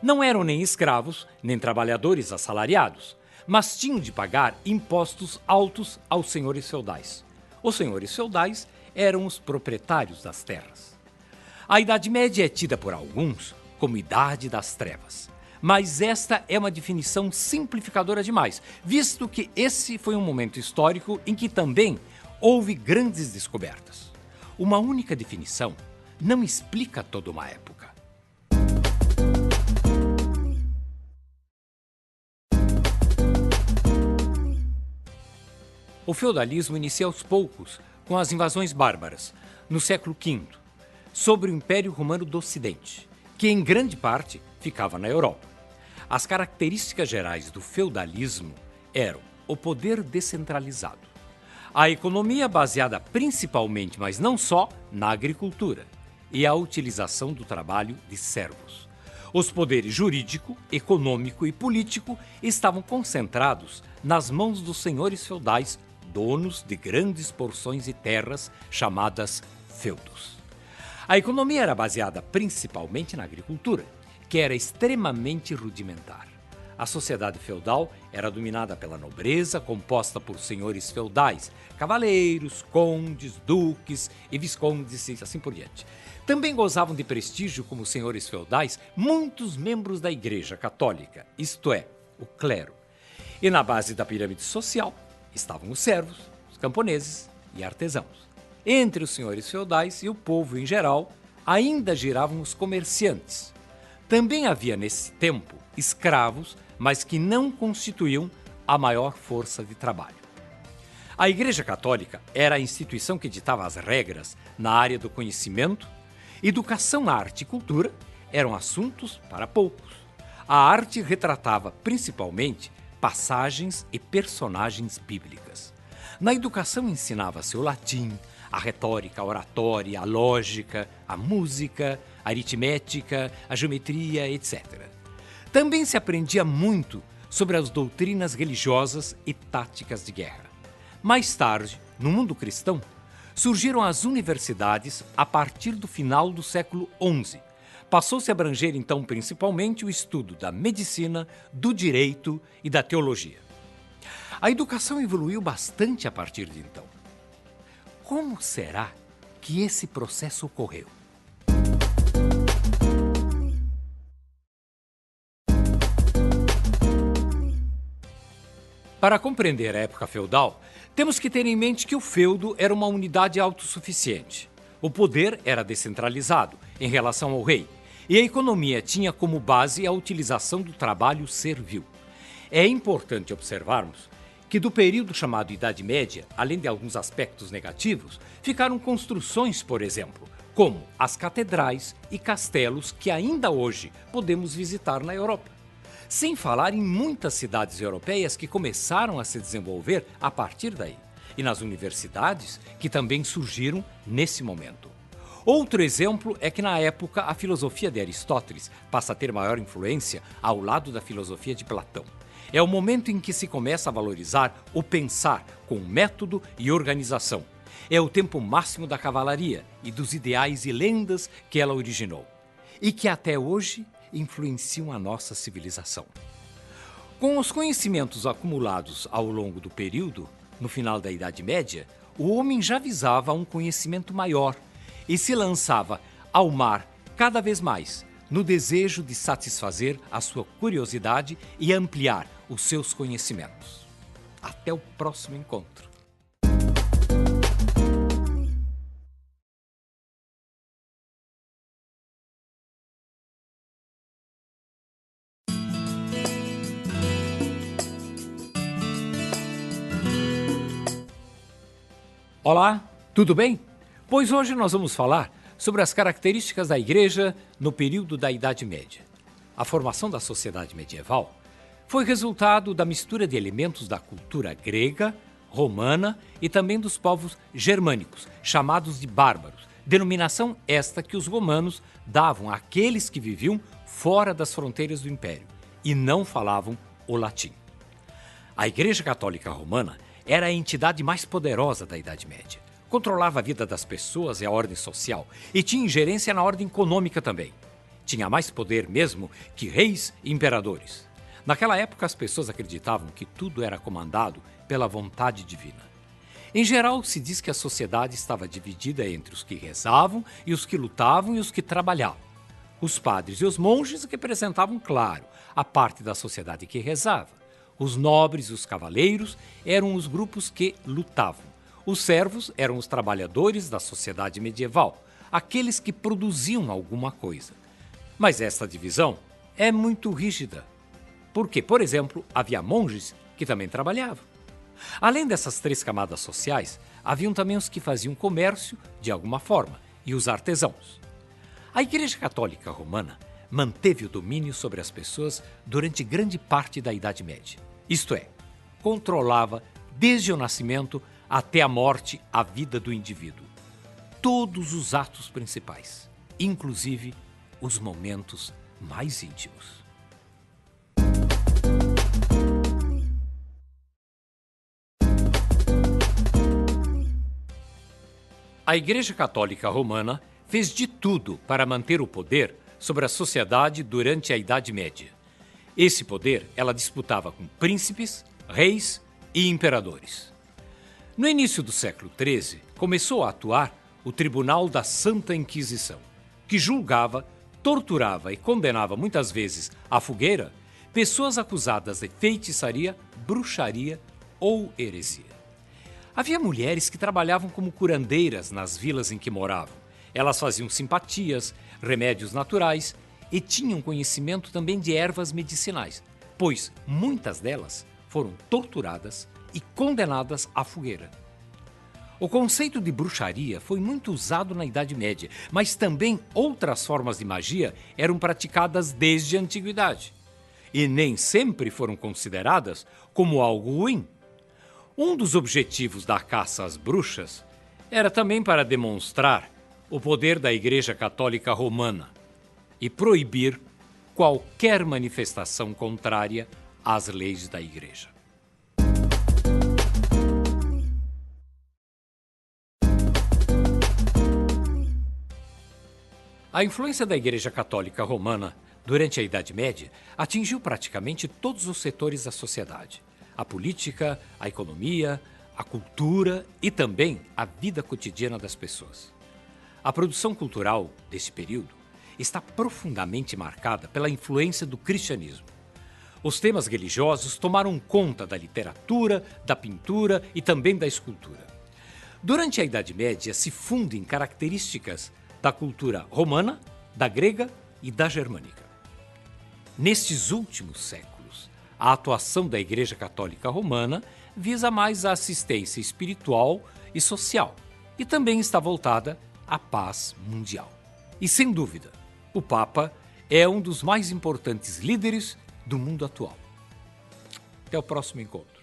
Não eram nem escravos, nem trabalhadores assalariados, mas tinham de pagar impostos altos aos senhores feudais. Os senhores feudais eram os proprietários das terras. A Idade Média é tida por alguns como Idade das Trevas, mas esta é uma definição simplificadora demais, visto que esse foi um momento histórico em que também houve grandes descobertas. Uma única definição não explica toda uma época. O feudalismo inicia aos poucos com as invasões bárbaras, no século V, sobre o Império Romano do Ocidente, que em grande parte ficava na Europa. As características gerais do feudalismo eram o poder descentralizado, a economia baseada principalmente, mas não só, na agricultura e a utilização do trabalho de servos. Os poderes jurídico, econômico e político estavam concentrados nas mãos dos senhores feudais, donos de grandes porções de terras chamadas feudos. A economia era baseada principalmente na agricultura, que era extremamente rudimentar. A sociedade feudal era dominada pela nobreza, composta por senhores feudais, cavaleiros, condes, duques e viscondes e assim por diante. Também gozavam de prestígio como senhores feudais muitos membros da Igreja Católica, isto é, o clero. E na base da pirâmide social estavam os servos, os camponeses e artesãos. Entre os senhores feudais e o povo em geral, ainda giravam os comerciantes. Também havia nesse tempo escravos, mas que não constituíam a maior força de trabalho. A Igreja Católica era a instituição que ditava as regras na área do conhecimento. Educação, arte e cultura eram assuntos para poucos. A arte retratava principalmente passagens e personagens bíblicas. Na educação ensinava-se o latim, a retórica, a oratória, a lógica, a música, a aritmética, a geometria, etc. Também se aprendia muito sobre as doutrinas religiosas e táticas de guerra. Mais tarde, no mundo cristão, surgiram as universidades a partir do final do século XI. Passou-se a abranger, então, principalmente o estudo da medicina, do direito e da teologia. A educação evoluiu bastante a partir de então. Como será que esse processo ocorreu? Para compreender a época feudal, temos que ter em mente que o feudo era uma unidade autossuficiente. O poder era descentralizado em relação ao rei, E a economia tinha como base a utilização do trabalho servil. É importante observarmos que do período chamado Idade Média, além de alguns aspectos negativos, ficaram construções, por exemplo, como as catedrais e castelos que ainda hoje podemos visitar na Europa. Sem falar em muitas cidades europeias que começaram a se desenvolver a partir daí, e nas universidades que também surgiram nesse momento. Outro exemplo é que na época a filosofia de Aristóteles passa a ter maior influência ao lado da filosofia de Platão. É o momento em que se começa a valorizar o pensar com método e organização. É o tempo máximo da cavalaria e dos ideais e lendas que ela originou, e que até hoje influenciam a nossa civilização. Com os conhecimentos acumulados ao longo do período, no final da Idade Média, o homem já visava um conhecimento maior e se lançava ao mar cada vez mais, no desejo de satisfazer a sua curiosidade e ampliar os seus conhecimentos. Até o próximo encontro. Olá, tudo bem? Pois hoje nós vamos falar sobre as características da Igreja no período da Idade Média. A formação da sociedade medieval foi resultado da mistura de elementos da cultura grega, romana e também dos povos germânicos, chamados de bárbaros, denominação esta que os romanos davam àqueles que viviam fora das fronteiras do Império e não falavam o latim. A Igreja Católica Romana era a entidade mais poderosa da Idade Média. Controlava a vida das pessoas e a ordem social e tinha ingerência na ordem econômica também. Tinha mais poder mesmo que reis e imperadores. Naquela época, as pessoas acreditavam que tudo era comandado pela vontade divina. Em geral, se diz que a sociedade estava dividida entre os que rezavam e os que lutavam e os que trabalhavam. Os padres e os monges representavam, claro, a parte da sociedade que rezava. Os nobres e os cavaleiros eram os grupos que lutavam. Os servos eram os trabalhadores da sociedade medieval, aqueles que produziam alguma coisa. Mas esta divisão é muito rígida, porque, por exemplo, havia monges que também trabalhavam. Além dessas três camadas sociais, haviam também os que faziam comércio de alguma forma e os artesãos. A Igreja Católica Romana manteve o domínio sobre as pessoas durante grande parte da Idade Média. Isto é, controlava desde o nascimento até a morte a vida do indivíduo. Todos os atos principais, inclusive os momentos mais íntimos. A Igreja Católica Romana fez de tudo para manter o poder sobre a sociedade durante a Idade Média. Esse poder ela disputava com príncipes, reis e imperadores. No início do século XIII, começou a atuar o Tribunal da Santa Inquisição, que julgava, torturava e condenava muitas vezes à fogueira pessoas acusadas de feitiçaria, bruxaria ou heresia. Havia mulheres que trabalhavam como curandeiras nas vilas em que moravam. Elas faziam simpatias, remédios naturais e tinham conhecimento também de ervas medicinais, pois muitas delas foram torturadas e condenadas à fogueira. O conceito de bruxaria foi muito usado na Idade Média, mas também outras formas de magia eram praticadas desde a antiguidade e nem sempre foram consideradas como algo ruim. Um dos objetivos da caça às bruxas era também para demonstrar o poder da Igreja Católica Romana e proibir qualquer manifestação contrária às leis da Igreja. A influência da Igreja Católica Romana durante a Idade Média atingiu praticamente todos os setores da sociedade: a política, a economia, a cultura e também a vida cotidiana das pessoas. A produção cultural desse período está profundamente marcada pela influência do cristianismo. Os temas religiosos tomaram conta da literatura, da pintura e também da escultura. Durante a Idade Média se fundem características da cultura romana, da grega e da germânica. Nestes últimos séculos, a atuação da Igreja Católica Romana visa mais a assistência espiritual e social, e também está voltada à paz mundial. E, sem dúvida, o Papa é um dos mais importantes líderes do mundo atual. Até o próximo encontro.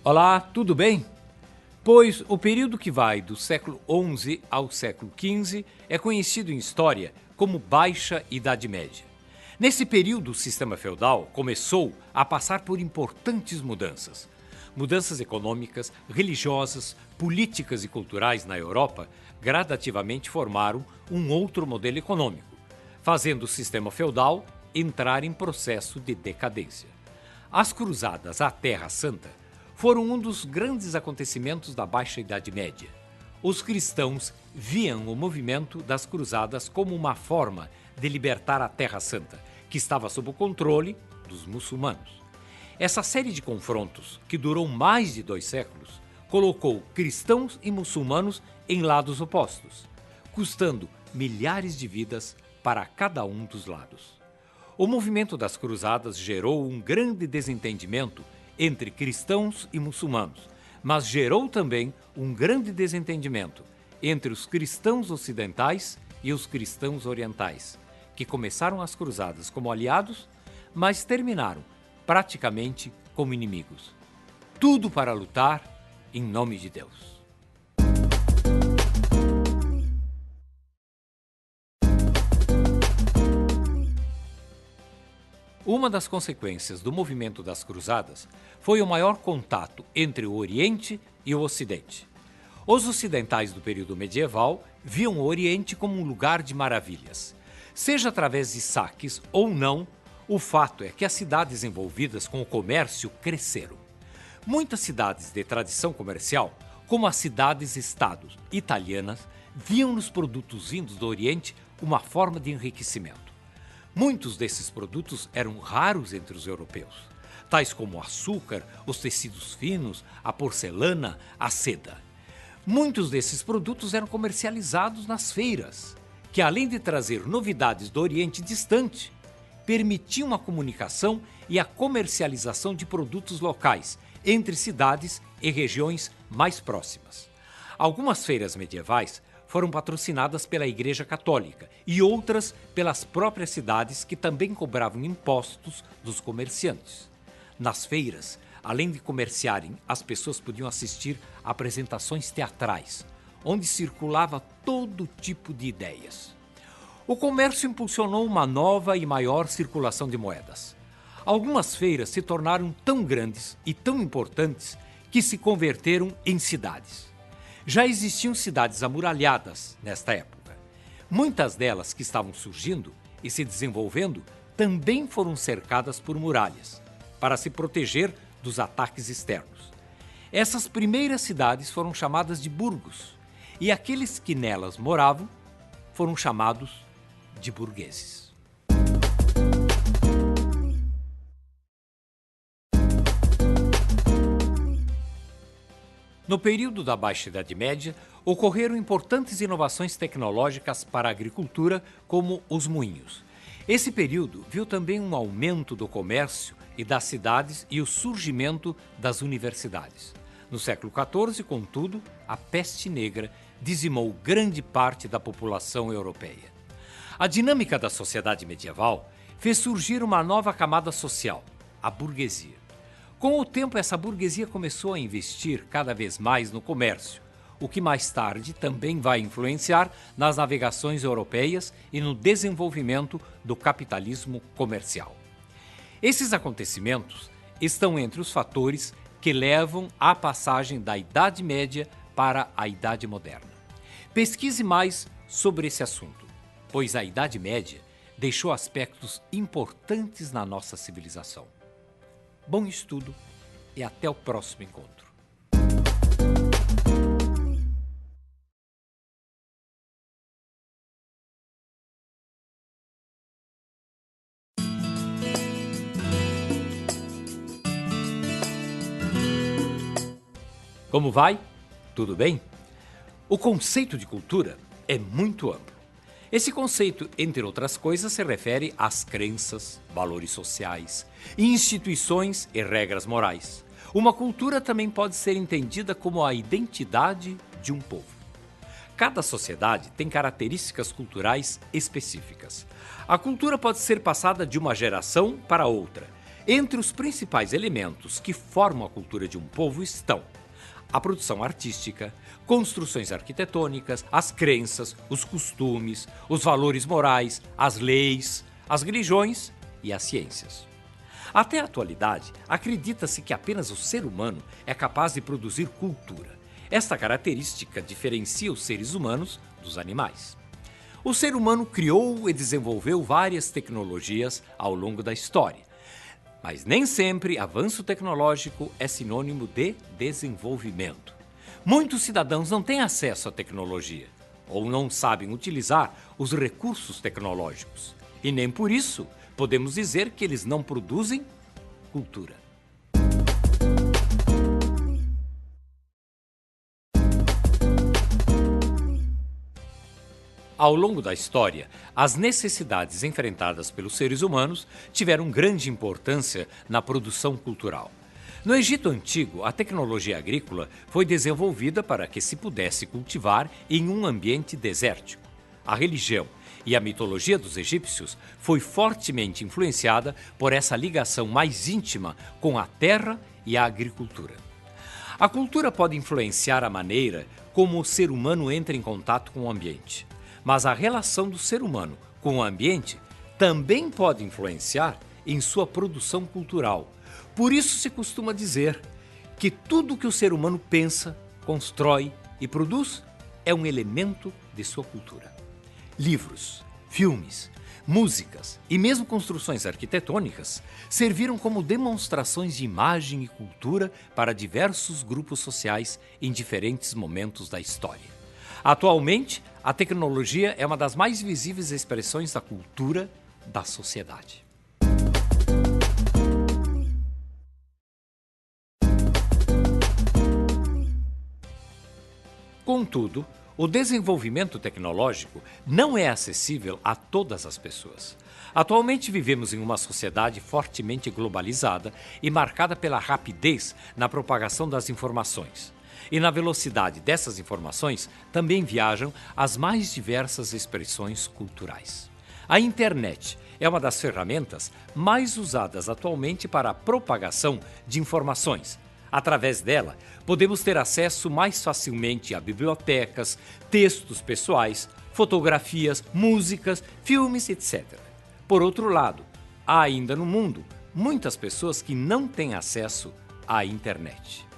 Olá, tudo bem? Pois o período que vai do século XI ao século XV é conhecido em história como Baixa Idade Média. Nesse período, o sistema feudal começou a passar por importantes mudanças. Mudanças econômicas, religiosas, políticas e culturais na Europa gradativamente formaram um outro modelo econômico, fazendo o sistema feudal entrar em processo de decadência. As cruzadas à Terra Santa foram um dos grandes acontecimentos da Baixa Idade Média. Os cristãos viam o movimento das cruzadas como uma forma de libertar a Terra Santa, que estava sob o controle dos muçulmanos. Essa série de confrontos, que durou mais de 2 séculos, colocou cristãos e muçulmanos em lados opostos, custando milhares de vidas para cada um dos lados. O movimento das cruzadas gerou um grande desentendimento entre cristãos e muçulmanos, mas gerou também um grande desentendimento entre os cristãos ocidentais e os cristãos orientais, que começaram as cruzadas como aliados, mas terminaram praticamente como inimigos. Tudo para lutar em nome de Deus. Uma das consequências do movimento das cruzadas foi o maior contato entre o Oriente e o Ocidente. Os ocidentais do período medieval viam o Oriente como um lugar de maravilhas. Seja através de saques ou não, o fato é que as cidades envolvidas com o comércio cresceram. Muitas cidades de tradição comercial, como as cidades-estado italianas, viam nos produtos vindos do Oriente uma forma de enriquecimento. Muitos desses produtos eram raros entre os europeus, tais como o açúcar, os tecidos finos, a porcelana, a seda. Muitos desses produtos eram comercializados nas feiras, que além de trazer novidades do Oriente distante, permitiam a comunicação e a comercialização de produtos locais entre cidades e regiões mais próximas. Algumas feiras medievais foram patrocinadas pela Igreja Católica e outras pelas próprias cidades que também cobravam impostos dos comerciantes. Nas feiras, além de comerciarem, as pessoas podiam assistir a apresentações teatrais, onde circulava todo tipo de ideias. O comércio impulsionou uma nova e maior circulação de moedas. Algumas feiras se tornaram tão grandes e tão importantes que se converteram em cidades. Já existiam cidades amuralhadas nesta época. Muitas delas que estavam surgindo e se desenvolvendo também foram cercadas por muralhas, para se proteger dos ataques externos. Essas primeiras cidades foram chamadas de burgos, e aqueles que nelas moravam foram chamados de burgueses. No período da Baixa Idade Média, ocorreram importantes inovações tecnológicas para a agricultura, como os moinhos. Esse período viu também um aumento do comércio e das cidades e o surgimento das universidades. No século XIV, contudo, a peste negra dizimou grande parte da população europeia. A dinâmica da sociedade medieval fez surgir uma nova camada social, a burguesia. Com o tempo, essa burguesia começou a investir cada vez mais no comércio, o que mais tarde também vai influenciar nas navegações europeias e no desenvolvimento do capitalismo comercial. Esses acontecimentos estão entre os fatores que levam à passagem da Idade Média para a Idade Moderna. Pesquise mais sobre esse assunto, pois a Idade Média deixou aspectos importantes na nossa civilização. Bom estudo e até o próximo encontro. Como vai? Tudo bem? O conceito de cultura é muito amplo. Esse conceito, entre outras coisas, se refere às crenças, valores sociais, instituições e regras morais. Uma cultura também pode ser entendida como a identidade de um povo. Cada sociedade tem características culturais específicas. A cultura pode ser passada de uma geração para outra. Entre os principais elementos que formam a cultura de um povo estão a produção artística, construções arquitetônicas, as crenças, os costumes, os valores morais, as leis, as religiões e as ciências. Até a atualidade, acredita-se que apenas o ser humano é capaz de produzir cultura. Esta característica diferencia os seres humanos dos animais. O ser humano criou e desenvolveu várias tecnologias ao longo da história. Mas nem sempre avanço tecnológico é sinônimo de desenvolvimento. Muitos cidadãos não têm acesso à tecnologia ou não sabem utilizar os recursos tecnológicos. E nem por isso podemos dizer que eles não produzem cultura. Ao longo da história, as necessidades enfrentadas pelos seres humanos tiveram grande importância na produção cultural. No Egito Antigo, a tecnologia agrícola foi desenvolvida para que se pudesse cultivar em um ambiente desértico. A religião e a mitologia dos egípcios foi fortemente influenciada por essa ligação mais íntima com a terra e a agricultura. A cultura pode influenciar a maneira como o ser humano entra em contato com o ambiente. Mas a relação do ser humano com o ambiente também pode influenciar em sua produção cultural. Por isso se costuma dizer que tudo que o ser humano pensa, constrói e produz é um elemento de sua cultura. Livros, filmes, músicas e mesmo construções arquitetônicas serviram como demonstrações de imagem e cultura para diversos grupos sociais em diferentes momentos da história. Atualmente, a tecnologia é uma das mais visíveis expressões da cultura da sociedade. Contudo, o desenvolvimento tecnológico não é acessível a todas as pessoas. Atualmente vivemos em uma sociedade fortemente globalizada e marcada pela rapidez na propagação das informações. E na velocidade dessas informações também viajam as mais diversas expressões culturais. A internet é uma das ferramentas mais usadas atualmente para a propagação de informações. Através dela, podemos ter acesso mais facilmente a bibliotecas, textos pessoais, fotografias, músicas, filmes, etc. Por outro lado, há ainda no mundo muitas pessoas que não têm acesso à internet.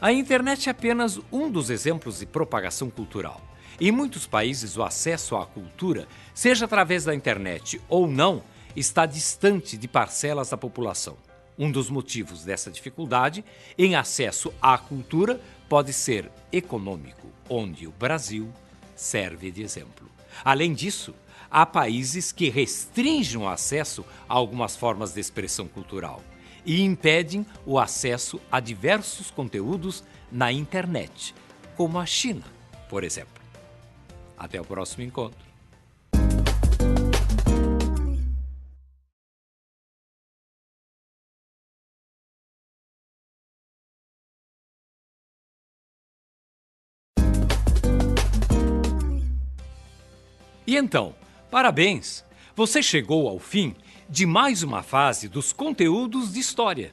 A internet é apenas um dos exemplos de propagação cultural. Em muitos países, o acesso à cultura, seja através da internet ou não, está distante de parcelas da população. Um dos motivos dessa dificuldade em acesso à cultura pode ser econômico, onde o Brasil serve de exemplo. Além disso, há países que restringem o acesso a algumas formas de expressão cultural e impedem o acesso a diversos conteúdos na internet, como a China, por exemplo. Até o próximo encontro. E então, parabéns! Você chegou ao fim de mais uma fase dos conteúdos de história.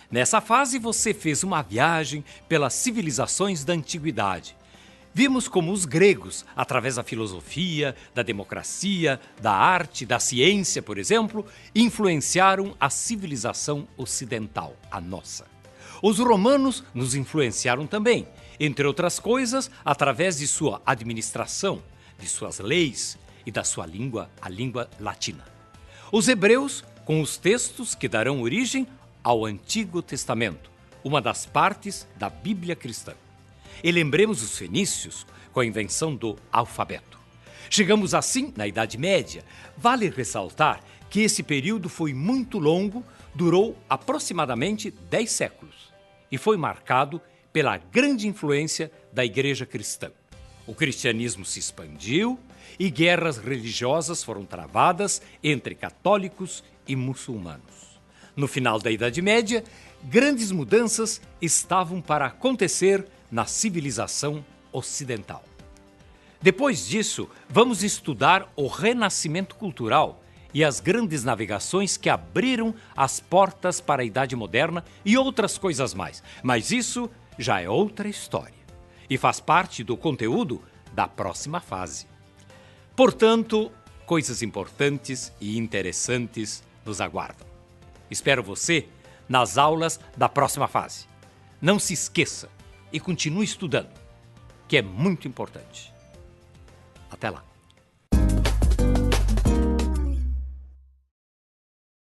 Nessa fase, você fez uma viagem pelas civilizações da antiguidade. Vimos como os gregos, através da filosofia, da democracia, da arte, da ciência, por exemplo, influenciaram a civilização ocidental, a nossa. Os romanos nos influenciaram também, entre outras coisas, através de sua administração, de suas leis e da sua língua, a língua latina. Os hebreus, com os textos que darão origem ao Antigo Testamento, uma das partes da Bíblia cristã. E lembremos os fenícios com a invenção do alfabeto. Chegamos assim na Idade Média. Vale ressaltar que esse período foi muito longo, durou aproximadamente 10 séculos e foi marcado pela grande influência da Igreja cristã. O cristianismo se expandiu e guerras religiosas foram travadas entre católicos e muçulmanos. No final da Idade Média, grandes mudanças estavam para acontecer na civilização ocidental. Depois disso, vamos estudar o renascimento cultural e as grandes navegações que abriram as portas para a Idade Moderna e outras coisas mais. Mas isso já é outra história e faz parte do conteúdo da próxima fase. Portanto, coisas importantes e interessantes nos aguardam. Espero você nas aulas da próxima fase. Não se esqueça e continue estudando, que é muito importante. Até lá!